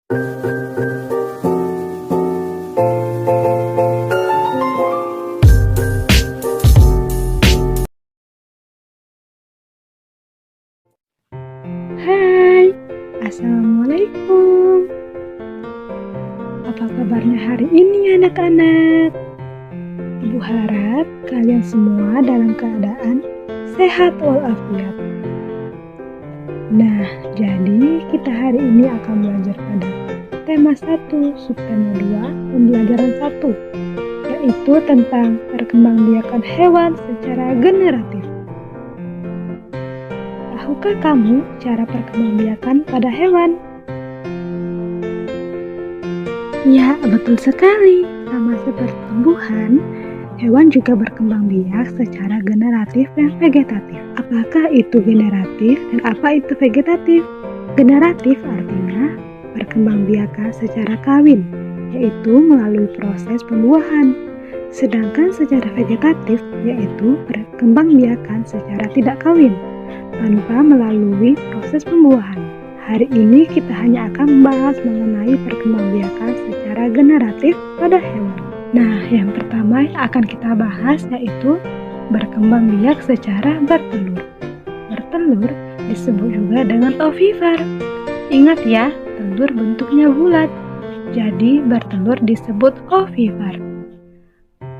Hai, Assalamualaikum. Apa kabarnya hari ini anak-anak? Ibu harap kalian semua dalam keadaan sehat walafiat. Nah, jadi kita hari ini akan belajar pada tema 1, subtema 2, pembelajaran 1, yaitu tentang perkembangbiakan hewan secara generatif. Tahukah kamu cara perkembangbiakan pada hewan? Ya, betul sekali. Sama seperti tumbuhan, hewan juga berkembang biak secara generatif dan vegetatif. Apakah itu generatif dan apa itu vegetatif? Generatif artinya perkembangbiakan secara kawin, yaitu melalui proses pembuahan. Sedangkan secara vegetatif yaitu perkembangbiakan secara tidak kawin, tanpa melalui proses pembuahan. Hari ini kita hanya akan membahas mengenai perkembangbiakan secara generatif pada hewan. Nah, yang pertama yang akan kita bahas yaitu berkembang biak secara bertelur. Bertelur disebut juga dengan ovivar. Ingat ya, telur bentuknya bulat. Jadi bertelur disebut ovivar.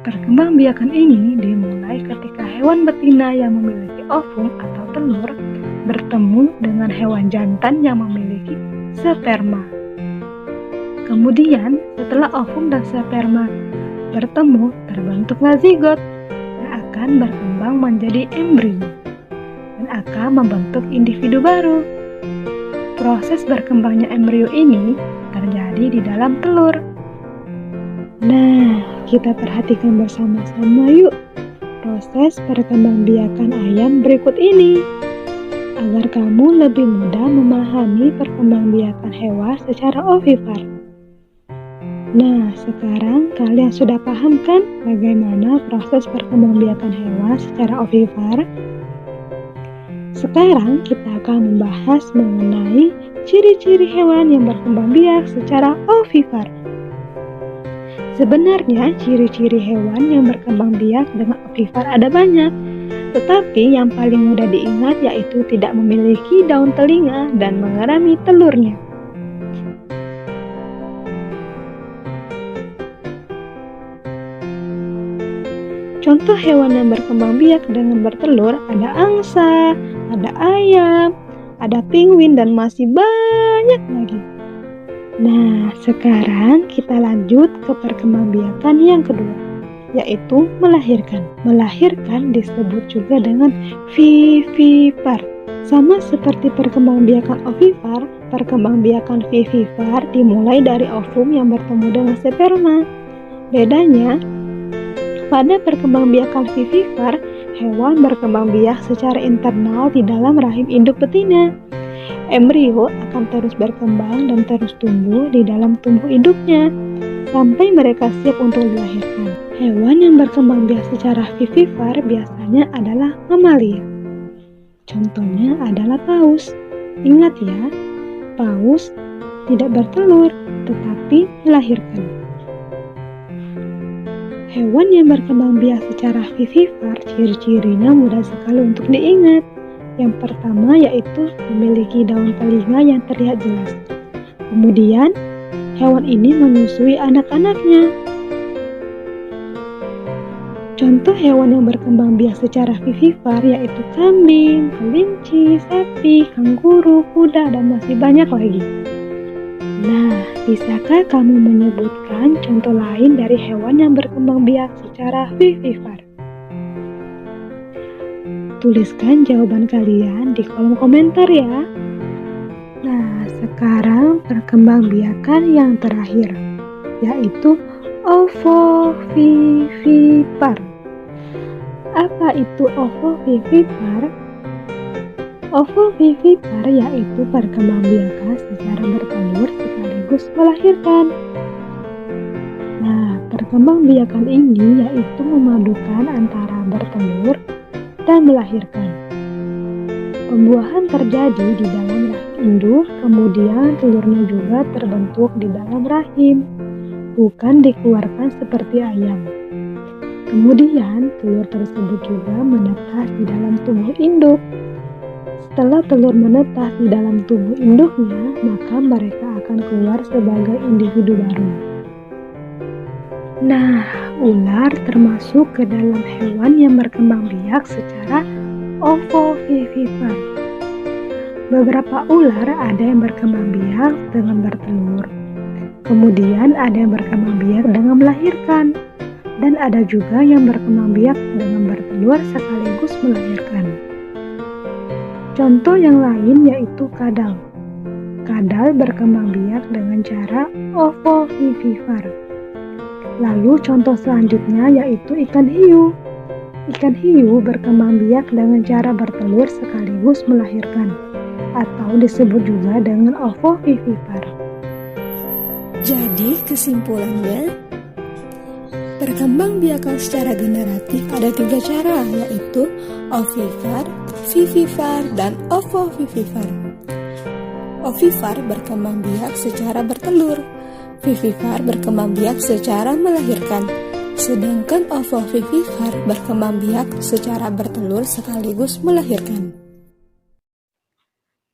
Perkembangbiakan ini dimulai ketika hewan betina yang memiliki ovum atau telur bertemu dengan hewan jantan yang memiliki sperma. Kemudian, setelah ovum dan sperma bertemu, terbentuklah zigot yang akan berkembang menjadi embrio dan akan membentuk individu baru. Proses berkembangnya embrio ini terjadi di dalam telur. Nah, kita perhatikan bersama-sama yuk proses perkembangbiakan ayam berikut ini, agar kamu lebih mudah memahami perkembangbiakan hewan secara ovivar. Nah, sekarang kalian sudah paham kan bagaimana proses perkembangbiakan hewan secara ovivar? Sekarang kita akan membahas mengenai ciri-ciri hewan yang berkembang biak secara ovivar. Sebenarnya ciri-ciri hewan yang berkembang biak dengan ovivar ada banyak, tetapi yang paling mudah diingat yaitu tidak memiliki daun telinga dan mengerami telurnya. Contoh hewan yang berkembang biak dengan bertelur ada angsa, ada ayam, ada penguin, dan masih banyak lagi. Nah, sekarang kita lanjut ke perkembangbiakan yang kedua, yaitu melahirkan. Melahirkan disebut juga dengan vivipar. Sama seperti perkembangbiakan ovivar, perkembangbiakan vivipar dimulai dari ovum yang bertemu dengan sperma. Bedanya, pada perkembangbiakan vivipar, hewan berkembang biak secara internal di dalam rahim induk betina. Embrio akan terus berkembang dan terus tumbuh di dalam tubuh induknya sampai mereka siap untuk dilahirkan. Hewan yang berkembang biak secara vivipar biasanya adalah mamalia. Contohnya adalah paus. Ingat ya, paus tidak bertelur tetapi melahirkan. Hewan yang berkembang biak secara vivipar ciri-cirinya mudah sekali untuk diingat. Yang pertama yaitu memiliki daun telinga yang terlihat jelas. Kemudian, hewan ini menyusui anak-anaknya. Contoh hewan yang berkembang biak secara vivipar yaitu kambing, kelinci, sapi, kanguru, kuda, dan masih banyak lagi. Nah, bisakah kamu menyebutkan contoh lain dari hewan yang berkembang biak secara vivipar? Tuliskan jawaban kalian di kolom komentar ya. Nah, sekarang perkembangbiakan yang terakhir, yaitu ovovivipar. Apa itu ovovivipar? Ovovivipar yaitu perkembangbiakan secara bertelur sekaligus melahirkan. Nah, perkembangbiakan ini yaitu memadukan antara bertelur dan melahirkan. Pembuahan terjadi di dalam rahim induk, kemudian telurnya juga terbentuk di dalam rahim, bukan dikeluarkan seperti ayam. Kemudian telur tersebut juga menetas di dalam tubuh induk. Setelah telur menetas di dalam tubuh induknya, maka mereka akan keluar sebagai individu baru. Nah, ular termasuk ke dalam hewan yang berkembang biak secara ovovivipar. Beberapa ular ada yang berkembang biak dengan bertelur. Kemudian ada yang berkembang biak dengan melahirkan. Dan ada juga yang berkembang biak dengan bertelur sekaligus melahirkan. Contoh yang lain yaitu kadal. Kadal berkembang biak dengan cara ovovivipar. Lalu contoh selanjutnya yaitu ikan hiu. Ikan hiu berkembang biak dengan cara bertelur sekaligus melahirkan, atau disebut juga dengan ovovivipar. Jadi kesimpulannya, perkembangbiakan secara generatif ada 3 cara, yaitu ovipar, vivipar, dan ovovivipar. Ovipar berkembang biak secara bertelur, vivipar berkembang biak secara melahirkan, sedangkan ovovivipar berkembang biak secara bertelur sekaligus melahirkan.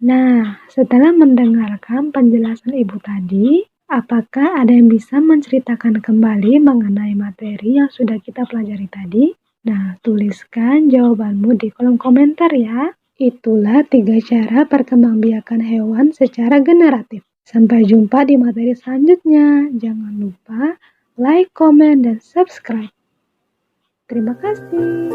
Nah, setelah mendengarkan penjelasan Ibu tadi, apakah ada yang bisa menceritakan kembali mengenai materi yang sudah kita pelajari tadi? Nah, tuliskan jawabanmu di kolom komentar ya. Itulah 3 cara perkembangbiakan hewan secara generatif. Sampai jumpa di materi selanjutnya. Jangan lupa like, komen, dan subscribe. Terima kasih.